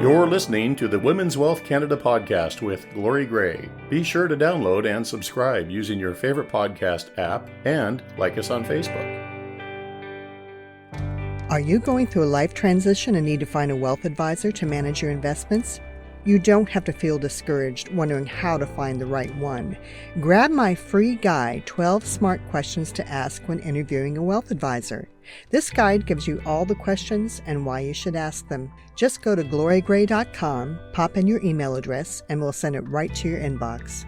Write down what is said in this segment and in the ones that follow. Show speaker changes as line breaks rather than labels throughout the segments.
You're listening to the Women's Wealth Canada podcast with Glory Gray. Be sure to download and subscribe using your favorite podcast app and like us on Facebook.
Are you going through a life transition and need to find a wealth advisor to manage your investments? You don't have to feel discouraged wondering how to find the right one. Grab my free guide, 12 Smart Questions to Ask When Interviewing a Wealth Advisor. This guide gives you all the questions and why you should ask them. Just go to glorygray.com, pop in your email address, and we'll send it right to your inbox.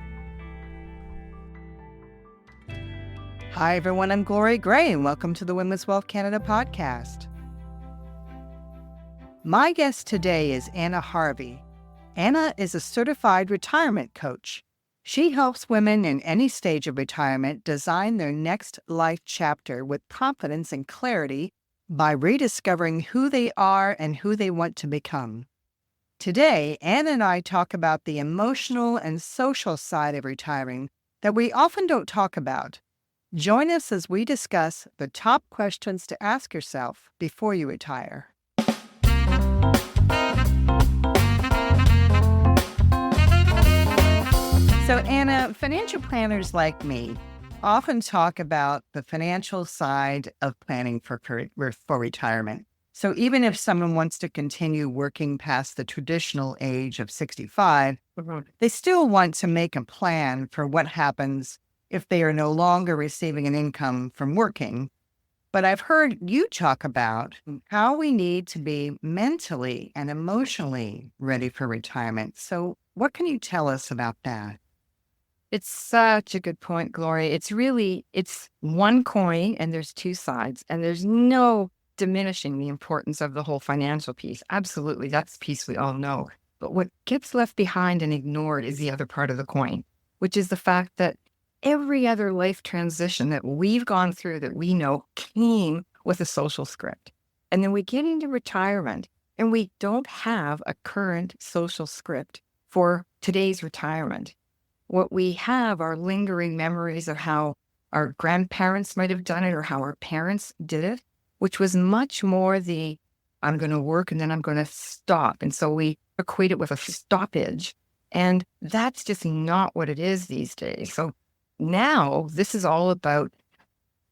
Hi, everyone. I'm Glory Gray, and welcome to the Women's Wealth Canada podcast. My guest today is Anna Harvey. Anna is a certified retirement coach. She helps women in any stage of retirement design their next life chapter with confidence and clarity by rediscovering who they are and who they want to become. Today, Anna and I talk about the emotional and social side of retiring that we often don't talk about. Join us as we discuss the top questions to ask yourself before you retire. So, Anna, financial planners like me often talk about the financial side of planning for retirement. So even if someone wants to continue working past the traditional age of 65, they still want to make a plan for what happens if they are no longer receiving an income from working. But I've heard you talk about how we need to be mentally and emotionally ready for retirement. So what can you tell us about that?
It's such a good point, Glory. It's one coin and there's two sides, and there's no diminishing the importance of the whole financial piece. Absolutely. That's the piece we all know. But what gets left behind and ignored is the other part of the coin, which is the fact that every other life transition that we've gone through that we know came with a social script. And then we get into retirement and we don't have a current social script for today's retirement. What we have are lingering memories of how our grandparents might have done it or how our parents did it, which was much more I'm going to work and then I'm going to stop. And so we equate it with a stoppage. And that's just not what it is these days. So now this is all about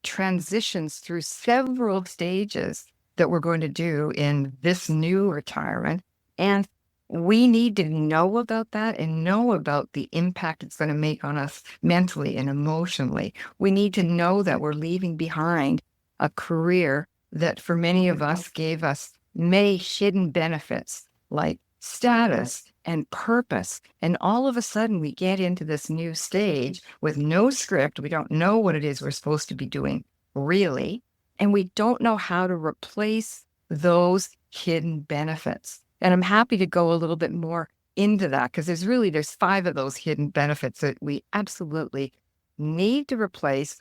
transitions through several stages that we're going to do in this new retirement. And we need to know about that and know about the impact it's going to make on us mentally and emotionally. We need to know that we're leaving behind a career that for many of us gave us many hidden benefits like status and purpose. And all of a sudden we get into this new stage with no script. We don't know what it is we're supposed to be doing really. And we don't know how to replace those hidden benefits. And I'm happy to go a little bit more into that because there's 5 of those hidden benefits that we absolutely need to replace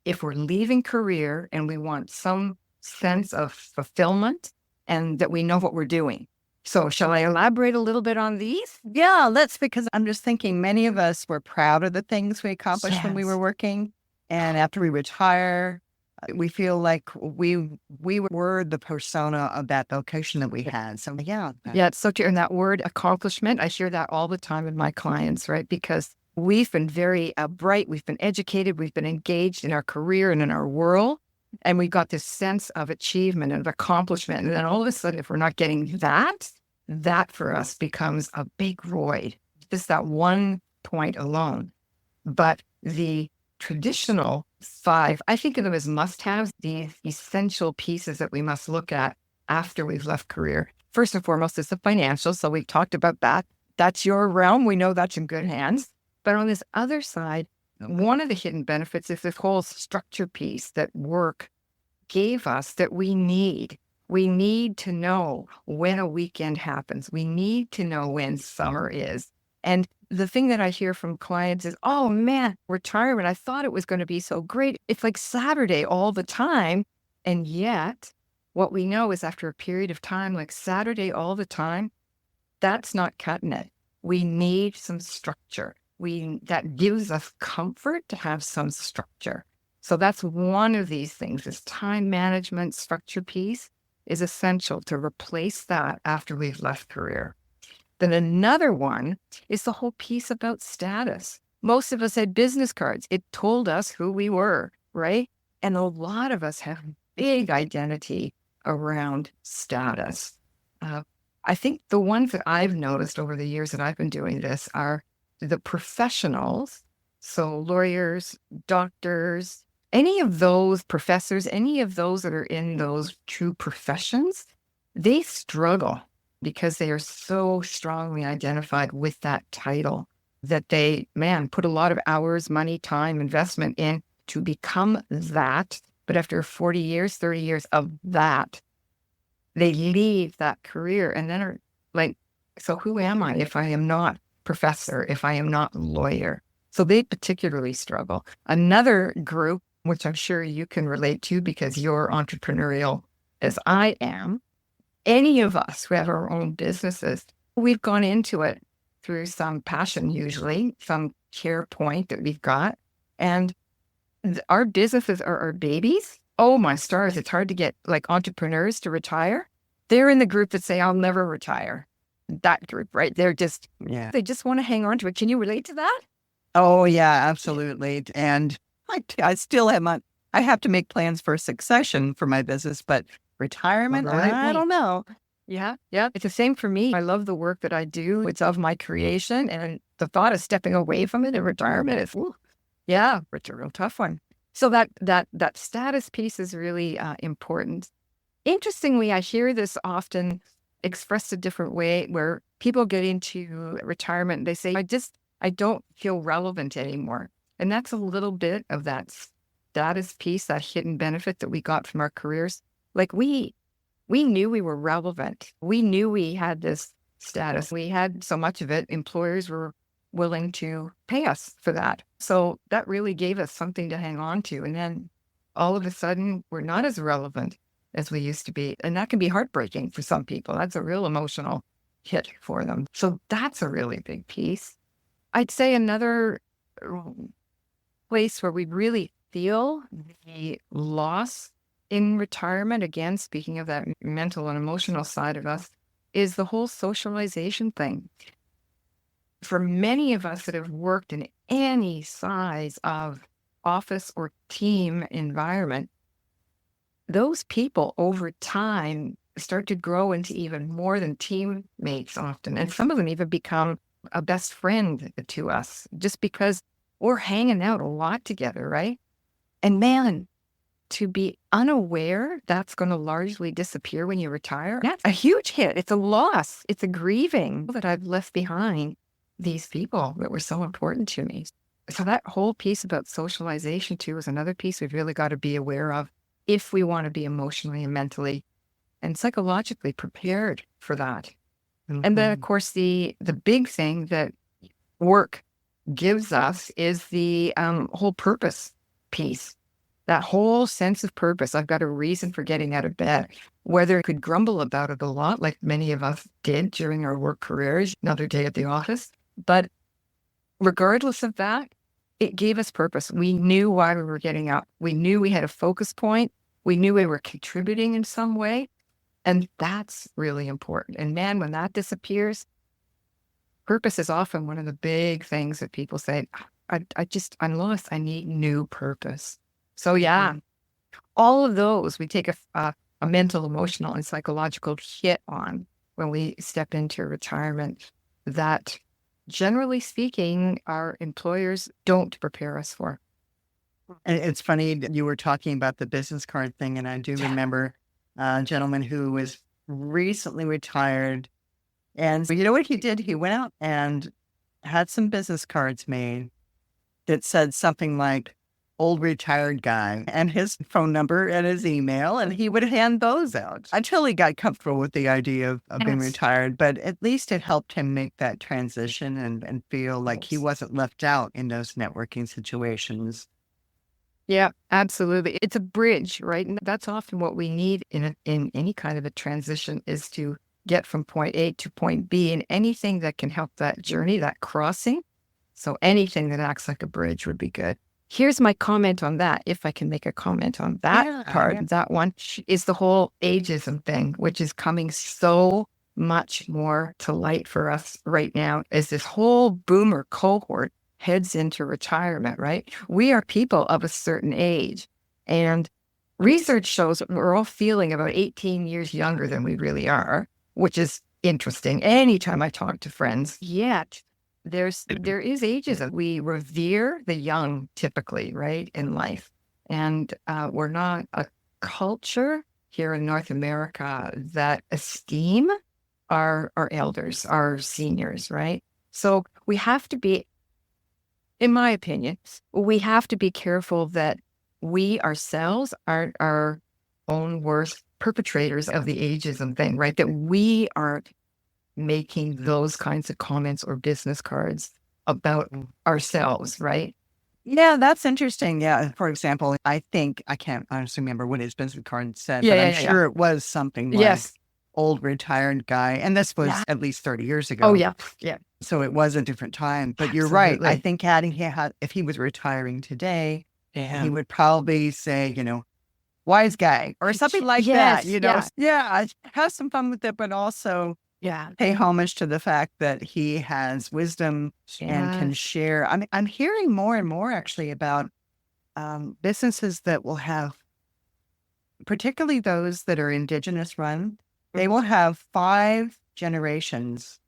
if we're leaving career and we want some sense of fulfillment and that we know what we're doing. So shall I elaborate a little bit on these?
Yeah, because I'm just thinking many of us were proud of the things we accomplished when we were working. And after we retire, we feel like we were the persona of that vocation that we had. So yeah,
it's so true. And that word accomplishment, I share that all the time with my clients, right? Because we've been very bright, we've been educated, we've been engaged in our career and in our world, and we've got this sense of achievement and of accomplishment. And then all of a sudden, if we're not getting that for us becomes a big void. Just that one point alone. But the traditional 5, I think of them as must-haves, the essential pieces that we must look at after we've left career. First and foremost is the financial. So we've talked about that. That's your realm. We know that's in good hands. But on this other side, one of the hidden benefits is this whole structure piece that work gave us that we need. We need to know when a weekend happens. We need to know when summer is. And the thing that I hear from clients is, oh man, retirement, I thought it was going to be so great. It's like Saturday all the time. And yet what we know is after a period of time, like Saturday all the time, that's not cutting it. We need some structure. That gives us comfort to have some structure. So that's one of these things, this time management structure piece. is essential to replace that after we've left career. Then another one is the whole piece about status. Most of us had business cards. It told us who we were, right? And a lot of us have big identity around status. I think the ones that I've noticed over the years that I've been doing this are the professionals. So lawyers, doctors, any of those professors, any of those that are in those true professions, they struggle because they are so strongly identified with that title that they, put a lot of hours, money, time, investment in to become that. But after 40 years, 30 years of that, they leave that career and then are like, so who am I if I am not professor, if I am not lawyer? So they particularly struggle. Another group, which I'm sure you can relate to because you're entrepreneurial as I am, any of us who have our own businesses, we've gone into it through some passion, usually some care point that we've got. And our businesses are our babies. Oh my stars, it's hard to get like entrepreneurs to retire. They're in the group that say, I'll never retire. That group, right? They just want to hang on to it. Can you relate to that?
Oh, yeah, absolutely. And I still I have to make plans for succession for my business, but retirement, I don't know.
Yeah. It's the same for me. I love the work that I do. It's of my creation. And the thought of stepping away from it in retirement is, it's a real tough one. So that status piece is really important. Interestingly, I hear this often expressed a different way where people get into retirement and they say, I don't feel relevant anymore. And that's a little bit of that status piece, that hidden benefit that we got from our careers. Like we knew we were relevant. We knew we had this status. We had so much of it. Employers were willing to pay us for that. So that really gave us something to hang on to. And then all of a sudden, we're not as relevant as we used to be. And that can be heartbreaking for some people. That's a real emotional hit for them. So that's a really big piece. I'd say another place where we really feel the loss in retirement, again, speaking of that mental and emotional side of us, is the whole socialization thing. For many of us that have worked in any size of office or team environment, those people over time start to grow into even more than teammates often. And some of them even become a best friend to us just because we're hanging out a lot together, right? And man, to be unaware that's going to largely disappear when you retire, that's a huge hit. It's a loss. It's a grieving that I've left behind these people that were so important to me. So that whole piece about socialization too is another piece we've really got to be aware of if we want to be emotionally and mentally and psychologically prepared for that. Mm-hmm. And then, of course, the big thing that work gives us is the whole purpose piece. That whole sense of purpose. I've got a reason for getting out of bed, whether I could grumble about it a lot, like many of us did during our work careers, another day at the office. But regardless of that, it gave us purpose. We knew why we were getting up. We knew we had a focus point. We knew we were contributing in some way. And that's really important. And man, when that disappears, purpose is often one of the big things that people say, I'm lost. I need new purpose. So yeah, all of those we take a mental, emotional, and psychological hit on when we step into retirement that, generally speaking, our employers don't prepare us for.
And it's funny that you were talking about the business card thing, and I do remember a gentleman who was recently retired, and you know what he did? He went out and had some business cards made that said something like, old retired guy, and his phone number and his email, and he would hand those out until he got comfortable with the idea of being retired. But at least it helped him make that transition and feel like he wasn't left out in those networking situations.
Yeah, absolutely. It's a bridge, right? And that's often what we need in any kind of a transition, is to get from point A to point B, and anything that can help that journey, that crossing. So anything that acts like a bridge would be good. here's my comment on that, if I can make a comment on that part.
Yeah.
That one is the whole ageism thing, which is coming so much more to light for us right now as this whole boomer cohort heads into retirement, right? We are people of a certain age. And research shows that we're all feeling about 18 years younger than we really are, which is interesting. Anytime I talk to friends, yet there is ageism. We revere the young typically, right, in life. And we're not a culture here in North America that esteem our elders, our seniors, right? So we have to be, in my opinion, we have to be careful that we ourselves aren't our own worst perpetrators of the ageism thing, right? That we aren't making those kinds of comments or business cards about ourselves, right?
Yeah, that's interesting. Yeah. For example, I think, I can't honestly remember what his business card said,
Yeah,
but I'm
yeah, yeah.
sure it was something like
Yes.
old retired guy. And this was
Yeah.
at least 30 years ago.
Oh, yeah. Yeah.
So it was a different time. But you're right. I
Absolutely.
think if he was retiring today,
Yeah.
he would probably say, wise guy or something like that,
Yes.
Yeah, have some fun with it, but also
Yeah.
pay homage to the fact that he has wisdom and can
Yes.
share. I'm hearing more and more actually about businesses that will have, particularly those that are Indigenous run, they will have 5 generations,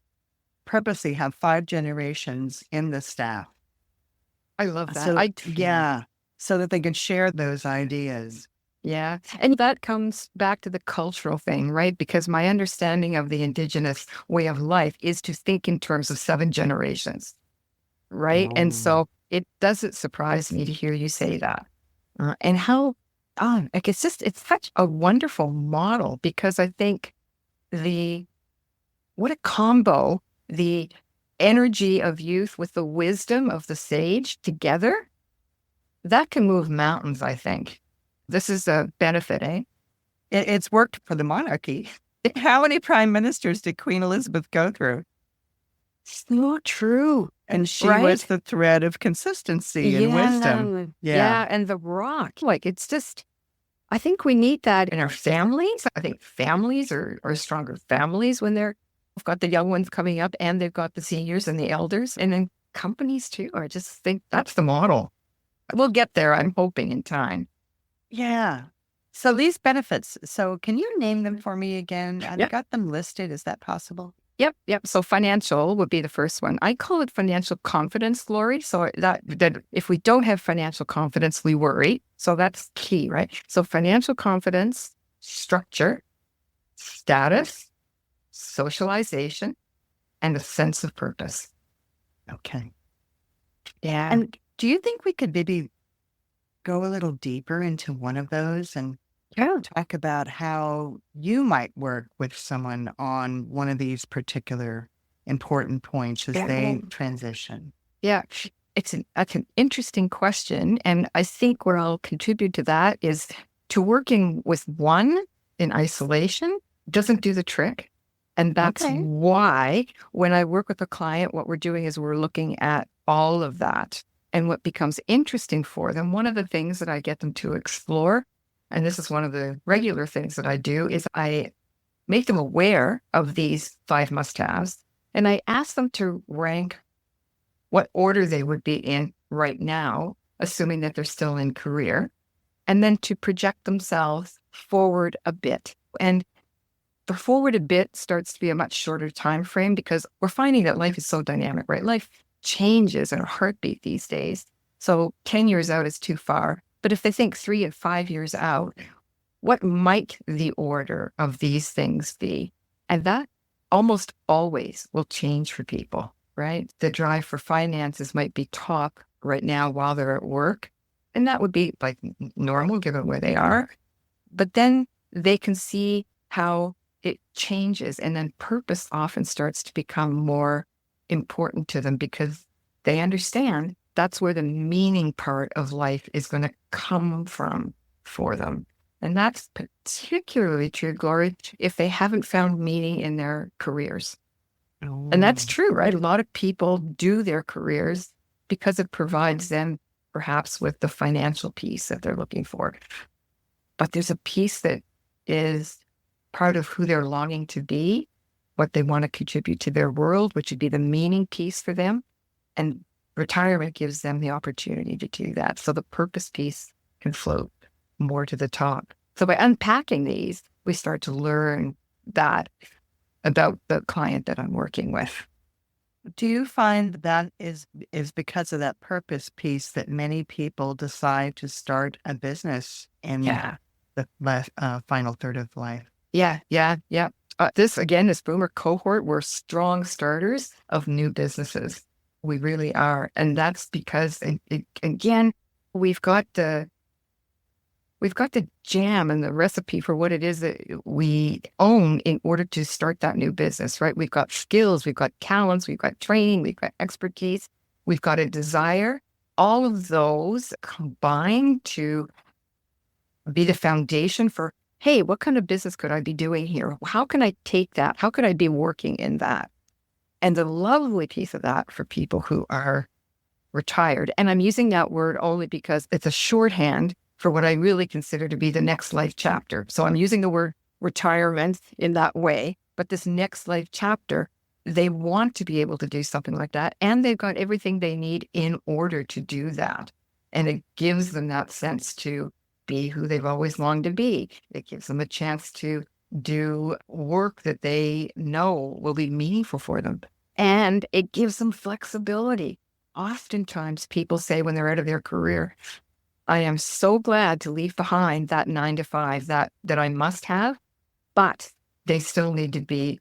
purposely have 5 generations in the staff.
I love that.
So, yeah, so that they can share those ideas.
Yeah. And that comes back to the cultural thing, right? Because my understanding of the Indigenous way of life is to think in terms of 7 generations, right? And so it doesn't surprise me to hear you say that. And how, like it's such a wonderful model because I think what a combo, the energy of youth with the wisdom of the sage together, that can move mountains, I think. This is a benefit, eh?
It's worked for the monarchy. How many prime ministers did Queen Elizabeth go through?
So true.
And she
Right?
was the thread of consistency and wisdom.
Yeah. And the rock. Like, it's just, I think we need that in our families. I think families are stronger families when they've got the young ones coming up and they've got the seniors and the elders. And then companies too. I just think that's the model. We'll get there, I'm hoping, in time.
Yeah. So these benefits, so can you name them for me again? I've
Yeah.
got them listed. Is that possible?
Yep. So financial would be the first one. I call it financial confidence, Lori. So that if we don't have financial confidence, we worry. So that's key, right? So financial confidence, structure, status, socialization, and a sense of purpose.
Okay.
Yeah.
And do you think we could maybe go a little deeper into one of those and talk about how you might work with someone on one of these particular important points as they transition?
Yeah, that's an interesting question. And I think where I'll contribute to that is to working with one in isolation doesn't do the trick. And that's
Okay.
why when I work with a client, what we're doing is we're looking at all of that. And what becomes interesting for them, one of the things that I get them to explore, and this is one of the regular things that I do, is I make them aware of these 5 must-haves. And I ask them to rank what order they would be in right now, assuming that they're still in career, and then to project themselves forward a bit. And the forward a bit starts to be a much shorter time frame because we're finding that life is so dynamic, right? Life changes in a heartbeat these days. So 10 years out is too far. But if they think 3 and 5 years out, what might the order of these things be? And that almost always will change for people, right? The drive for finances might be top right now while they're at work. And that would be like normal given where they are. But then they can see how it changes. And then purpose often starts to become more important to them because they understand that's where the meaning part of life is going to come from for them. And that's particularly true, Gloria, if they haven't found meaning in their careers. And that's true, right? A lot of people do their careers because it provides them perhaps with the financial piece that they're looking for. But there's a piece that is part of who they're longing to be, what they want to contribute to their world, which would be the meaning piece for them. And retirement gives them the opportunity to do that. So the purpose piece can float more to the top. So by unpacking these, we start to learn that about the client that I'm working with.
Do you find that is because of that purpose piece that many people decide to start a business in the final third of life?
Yeah. This, again, this boomer cohort, we're strong starters of new businesses. We really are. And that's because, again, we've got the jam and the recipe for what it is that we own in order to start that new business, right? We've got skills, we've got talents, we've got training, we've got expertise, we've got a desire. All of those combine to be the foundation for, hey, what kind of business could I be doing here? How can I take that? How could I be working in that? And the lovely piece of that for people who are retired, and I'm using that word only because it's a shorthand for what I really consider to be the next life chapter. So I'm using the word retirement in that way, but this next life chapter, they want to be able to do something like that. And they've got everything they need in order to do that. And it gives them that sense to be who they've always longed to be. It gives them a chance to do work that they know will be meaningful for them. And it gives them flexibility. Oftentimes people say when they're out of their career, I am so glad to leave behind that 9 to 5 that I must have, but they still need to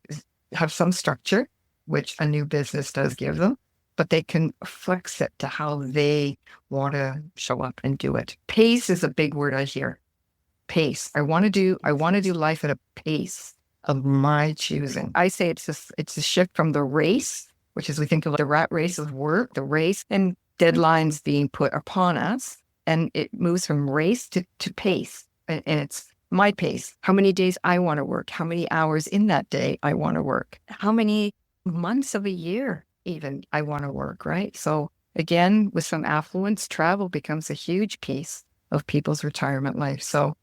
have some structure, which a new business does give them, but they can flex it to how they want to show up and do it. Pace is a big word I hear. Pace. I want to do life at a pace of my choosing. I say it's a shift from the race, which is we think of the rat race of work, the race and deadlines being put upon us. And it moves from race to pace. And it's my pace. How many days I want to work, how many hours in that day I want to work, how many months of a year even I want to work, right? So again, with some affluence, travel becomes a huge piece of people's retirement life. So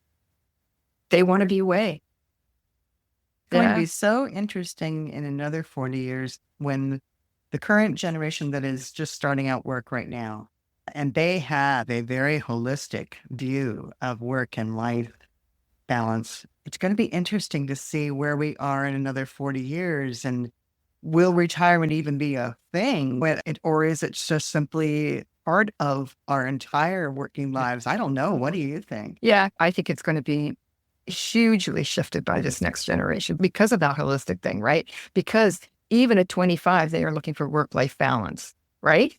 they want to be away.
It's going to be so interesting in another 40 years when the current generation that is just starting out work right now, and they have a very holistic view of work and life balance. It's going to be interesting to see where we are in another 40 years. And will retirement even be a thing? Or is it just simply part of our entire working lives? I don't know. What do you think?
Yeah, I think it's going to be hugely shifted by this next generation because of that holistic thing, right? Because even at 25, they are looking for work-life balance, right?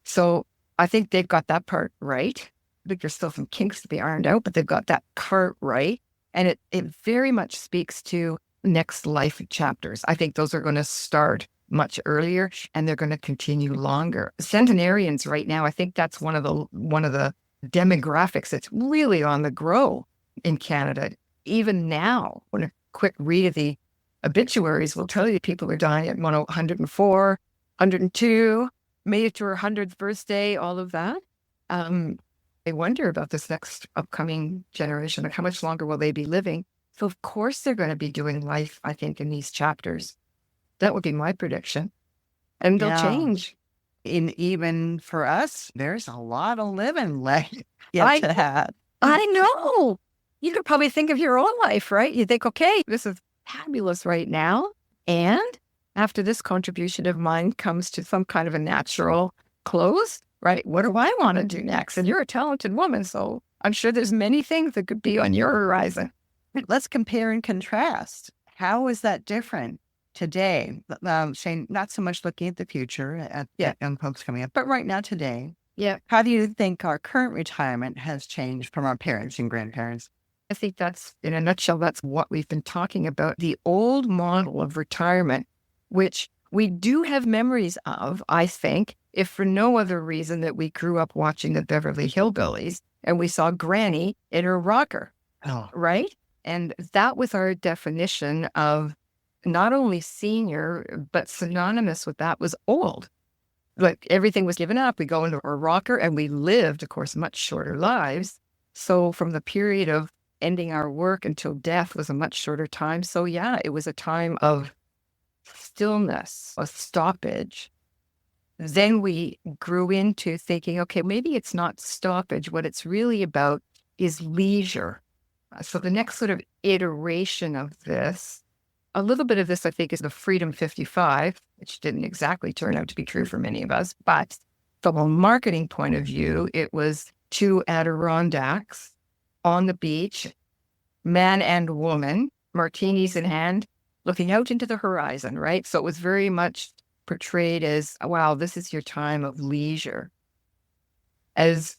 So I think they've got that part right. I think there's still some kinks to be ironed out, but they've got that part right. And it very much speaks to next life chapters. I think those are going to start much earlier and they're going to continue longer. Centenarians right now, I think that's one of the demographics that's really on the grow in Canada. Even now, when a quick read of the obituaries will tell you people are dying at 104, 102, made it to her 100th birthday, all of that. I wonder about this next upcoming generation. Like how much longer will they be living? So of course they're going to be doing life, I think, in these chapters. That would be my prediction. And they'll change.
Even for us, there's a lot of living left yet to have.
I know. You could probably think of your own life, right? You think, okay, this is fabulous right now. And after this contribution of mine comes to some kind of a natural close, right? What do I want to do next? And you're a talented woman, so I'm sure there's many things that could be on your horizon.
Let's compare and contrast. How is that different today? Shane, not so much looking at the future, at young folks coming up, but right now, today.
Yeah.
How do you think our current retirement has changed from our parents and grandparents?
I think that's, in a nutshell, that's what we've been talking about. The old model of retirement, which we do have memories of, I think, if for no other reason that we grew up watching the Beverly Hillbillies and we saw Granny in her rocker, right? And that was our definition of not only senior, but synonymous with that was old. like everything was given up. We go into a rocker and we lived, of course, much shorter lives. So from the period of ending our work until death was a much shorter time. So yeah, it was a time of stillness, a stoppage. Then we grew into thinking, okay, maybe it's not stoppage. What it's really about is leisure. So the next sort of iteration of this, a little bit of this, I think, is the Freedom 55, which didn't exactly turn out to be true for many of us. But from a marketing point of view, it was 2 Adirondacks on the beach, man and woman, martinis in hand, looking out into the horizon, right? So it was very much portrayed as, wow, this is your time of leisure. As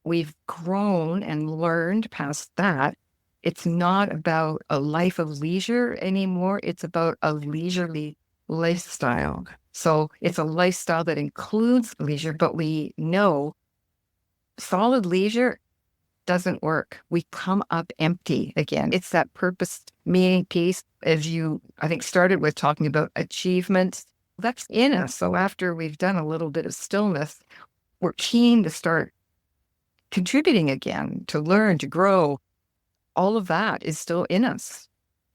we've grown and learned past that, it's not about a life of leisure anymore. It's about a leisurely lifestyle. So it's a lifestyle that includes leisure, but we know solid leisure doesn't work. We come up empty again. It's that purpose, meaning piece, as you, I think, started with talking about achievements. That's in us. So after we've done a little bit of stillness, we're keen to start contributing again, to learn, to grow. All of that is still in us.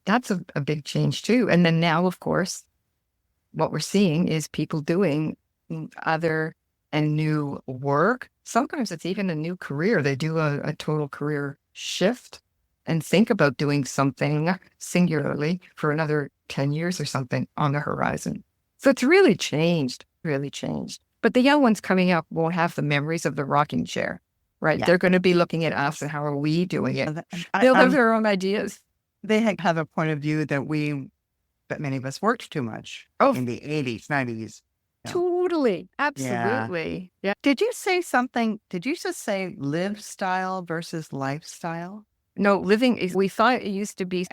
That's a big change too. And then now, of course, what we're seeing is people doing other and new work. Sometimes it's even a new career. They do a total career shift and think about doing something singularly for another 10 years or something on the horizon. So it's really changed, really changed. But the young ones coming up won't have the memories of the rocking chair, right?
Yeah.
They're going to be looking at us and how are we doing it?
I-
They'll have
I'm-
their own ideas.
they have a point of view that many of us worked too much
Oh,
in the 80s, 90s. Yeah.
totally. Absolutely. Yeah.
Did you say something? Did you just say live style versus lifestyle?
No, we thought it used to be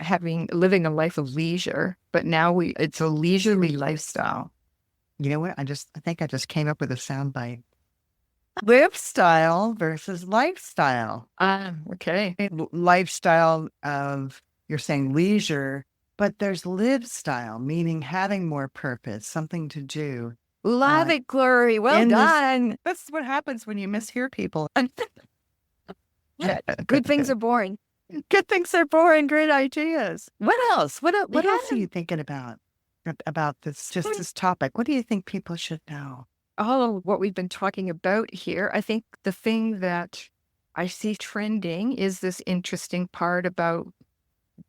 living a life of leisure, but now it's a leisurely lifestyle.
You know what? I think I just came up with a soundbite. Live style versus lifestyle.
Okay.
Lifestyle of, you're saying leisure, but there's live style, meaning having more purpose, something to do.
Love it, Glory. Well done.
That's what happens when you mishear people.
Good things are boring.
Good things are boring, great ideas. What else? What else are
Yeah.
you thinking about this, just this topic? What do you think people should know?
All of what we've been talking about here, I think the thing that I see trending is this interesting part about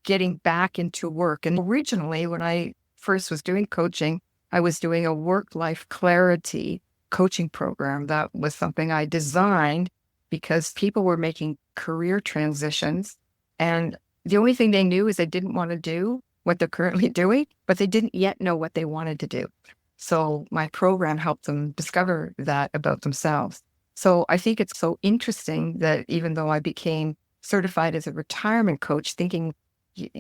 getting back into work. And originally, when I first was doing coaching, I was doing a work-life clarity coaching program. That was something I designed because people were making career transitions. And the only thing they knew is they didn't want to do what they're currently doing, but they didn't yet know what they wanted to do. So my program helped them discover that about themselves. So I think it's so interesting that even though I became certified as a retirement coach, thinking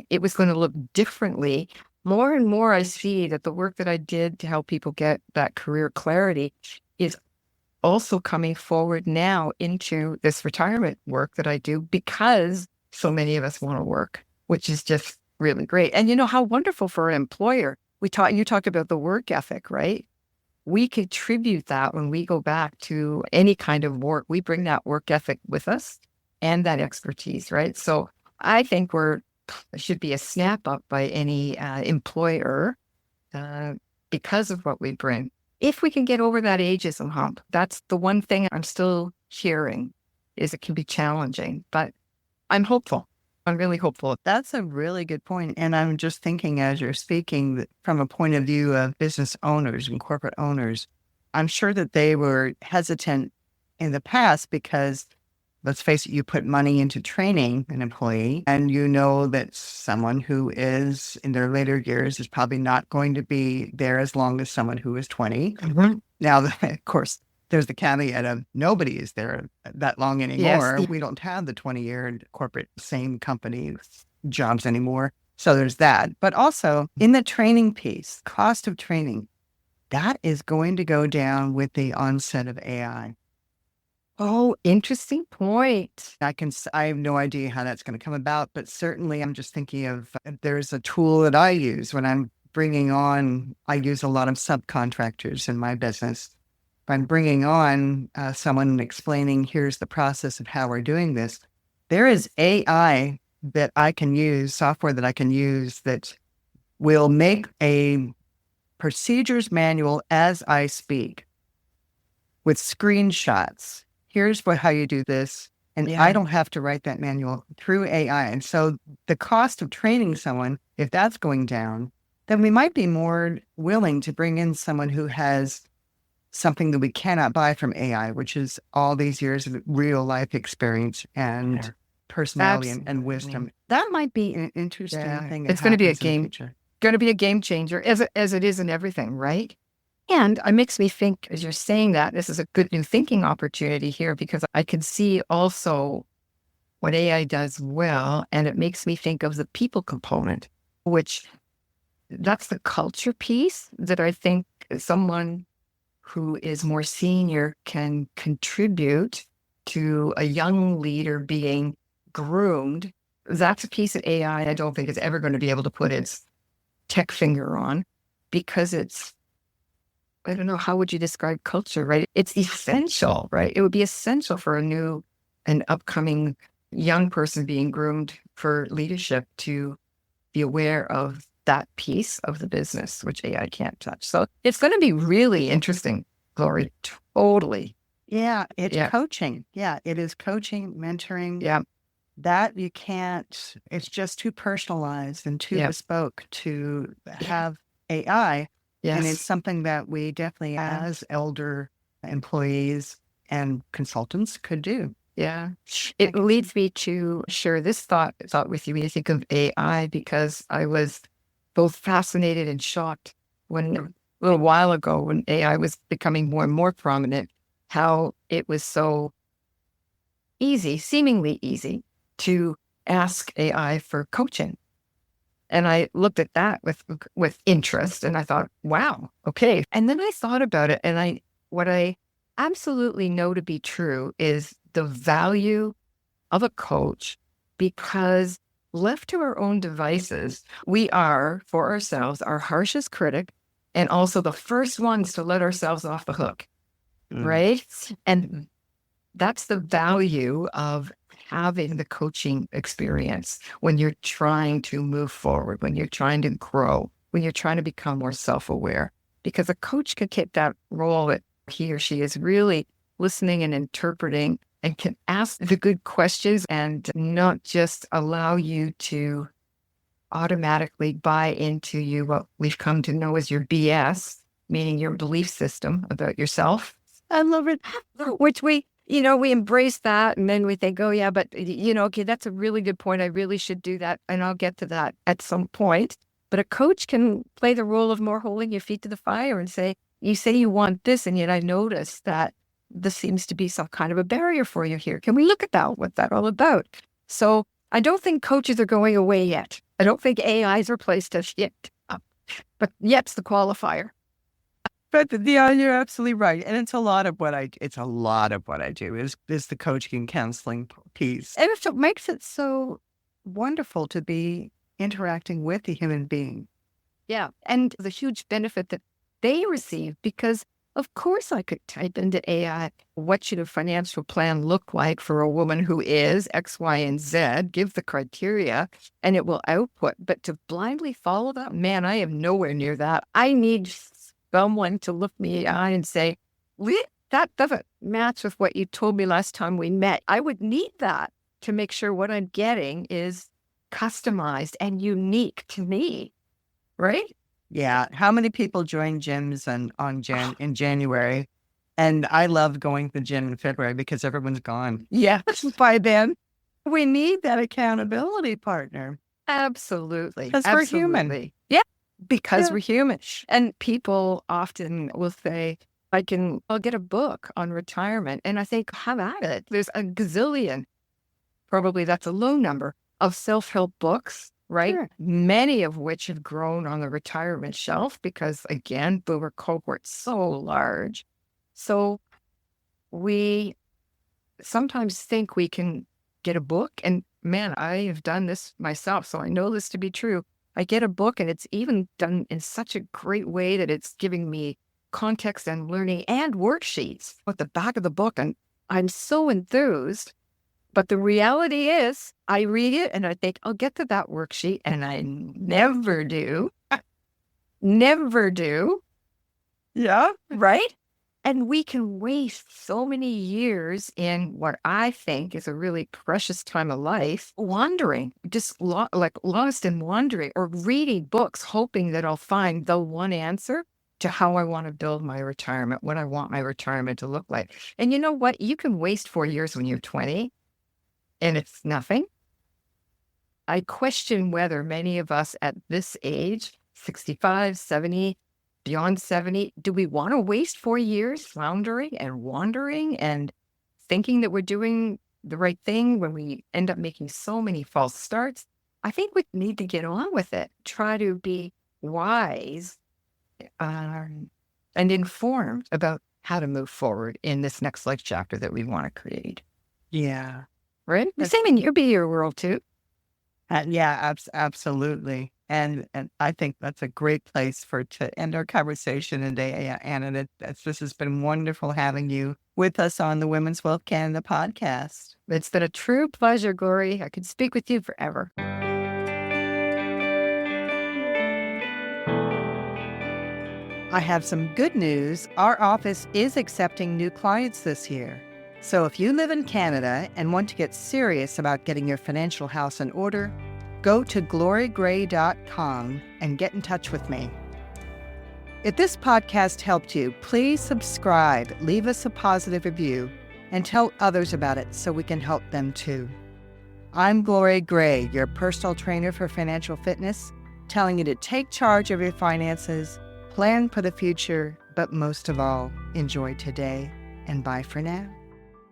it was going to look differently, more and more I see that the work that I did to help people get that career clarity is also coming forward now into this retirement work that I do because so many of us want to work, which is just really great. And you know how wonderful for an employer. You talked about the work ethic, right? We contribute that when we go back to any kind of work. We bring that work ethic with us and that expertise, right? So I think should be a snap up by any employer because of what we bring. If we can get over that ageism hump, that's the one thing I'm still hearing is it can be challenging, but I'm hopeful. I'm really hopeful.
That's a really good point. And I'm just thinking as you're speaking that from a point of view of business owners and corporate owners, I'm sure that they were hesitant in the past because, let's face it, you put money into training an employee and you know that someone who is in their later years is probably not going to be there as long as someone who is 20.
Mm-hmm.
Now, of course, there's the caveat of nobody is there that long anymore.
Yes.
We don't have the 20-year corporate same company jobs anymore. So there's that. But also in the training piece, cost of training, that is going to go down with the onset of AI.
Oh, interesting point.
I have no idea how that's going to come about, but certainly I'm just thinking of, there's a tool that I use when I'm I use a lot of subcontractors in my business. I'm bringing on someone and explaining, here's the process of how we're doing this, there is AI that I can use, software that I can use that will make a procedures manual as I speak with screenshots. Here's how you do this. And I don't have to write that manual through AI. And so the cost of training someone, if that's going down, then we might be more willing to bring in someone who has something that we cannot buy from AI, which is all these years of real life experience and personality and wisdom.
That might be
An interesting thing.
It's going to be a game changer, as it is in everything, right? And it makes me think, as you're saying that, this is a good new thinking opportunity here, because I can see also what AI does well, and it makes me think of the people component, which that's the culture piece that I think someone who is more senior can contribute to a young leader being groomed. That's a piece of AI I don't think is ever going to be able to put its tech finger on, because it's, I don't know, how would you describe culture, right? It's essential, right? It would be essential for an upcoming young person being groomed for leadership to be aware of that piece of the business, which AI can't touch. So it's going to be really interesting, Glory. Totally.
Yeah, it's coaching. Yeah, it is coaching, mentoring.
Yeah.
That you can't, it's just too personalized and too bespoke to have AI.
Yes.
And it's something that we definitely, as elder employees and consultants, could do.
Yeah. It leads me to share this thought with you when you think of AI, because I was both fascinated and shocked when a little while ago, when AI was becoming more and more prominent, how it was so easy, seemingly easy, to ask AI for coaching. And I looked at that with interest, and I thought, wow, okay. And then I thought about it, and what I absolutely know to be true is the value of a coach, because left to our own devices, we are, for ourselves, our harshest critic, and also the first ones to let ourselves off the hook, right? And that's the value of having the coaching experience when you're trying to move forward, when you're trying to grow, when you're trying to become more self-aware. Because a coach can take that role that he or she is really listening and interpreting, and can ask the good questions and not just allow you to automatically buy into what we've come to know as your BS, meaning your belief system about yourself. I love it. Which we embrace that, and then we think, oh yeah, but okay, that's a really good point. I really should do that. And I'll get to that at some point. But a coach can play the role of more holding your feet to the fire and say, you say you want this, and yet I notice that this seems to be some kind of a barrier for you here. Can we look at that, what that's all about? So I don't think coaches are going away yet. I don't think AI's replaced us yet. But yet's the qualifier.
But yeah, you're absolutely right. And it's a lot of what I do is the coaching and counseling piece. And it's what makes it so wonderful to be interacting with a human being.
Yeah. And the huge benefit that they receive, because of course I could type into AI, what should a financial plan look like for a woman who is X, Y, and Z, give the criteria, and it will output. But to blindly follow that, man, I am nowhere near that. I need someone to look me in the eye and say, that doesn't match with what you told me last time we met. I would need that to make sure what I'm getting is customized and unique to me, right?
Yeah. How many people join gyms in January? And I love going to the gym in February because everyone's gone.
Yeah.
By then, we need that accountability partner.
Absolutely.
Because we're human.
Yeah. Because we're human. And people often will say, I'll get a book on retirement. And I think, have at it. There's a gazillion, probably that's a low number, of self-help books, right? Sure. Many of which have grown on the retirement shelf because, again, boomer cohort's so large. So we sometimes think we can get a book. And man, I have done this myself, so I know this to be true. I get a book and it's even done in such a great way that it's giving me context and learning and worksheets at the back of the book. And I'm so enthused. But the reality is, I read it and I think, I'll get to that worksheet. And I never do. Never do. Yeah, right? And we can waste so many years in what I think is a really precious time of life, wandering, just lost in wandering, or reading books, hoping that I'll find the one answer to how I want to build my retirement, what I want my retirement to look like. And you know what? You can waste 4 years when you're 20, and it's nothing. I question whether many of us at this age, 65, 70, beyond 70, do we want to waste 4 years floundering and wandering and thinking that we're doing the right thing when we end up making so many false starts? I think we need to get on with it, try to be wise and informed about how to move forward in this next life chapter that we want to create.
Yeah.
Right? The same in your world too.
Yeah, absolutely. And I think that's a great place to end our conversation today, Anna. This has been wonderful having you with us on the Women's Wealth Canada podcast.
It's been a true pleasure, Glory. I could speak with you forever.
I have some good news. Our office is accepting new clients this year. So if you live in Canada and want to get serious about getting your financial house in order, go to glorygray.com and get in touch with me. If this podcast helped you, please subscribe, leave us a positive review, and tell others about it so we can help them too. I'm Glory Gray, your personal trainer for financial fitness, telling you to take charge of your finances, plan for the future, but most of all, enjoy today, and bye for now.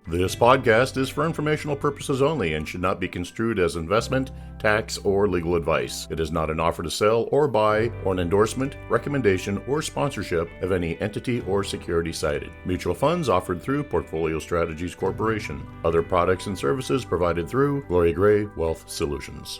This podcast is for informational purposes only and should not be construed as investment, tax, or legal advice. It is not an offer to sell or buy, or an endorsement, recommendation, or sponsorship of any entity or security cited. Mutual funds offered through Portfolio Strategies Corporation. Other products and services provided through Glory Gray Wealth Solutions.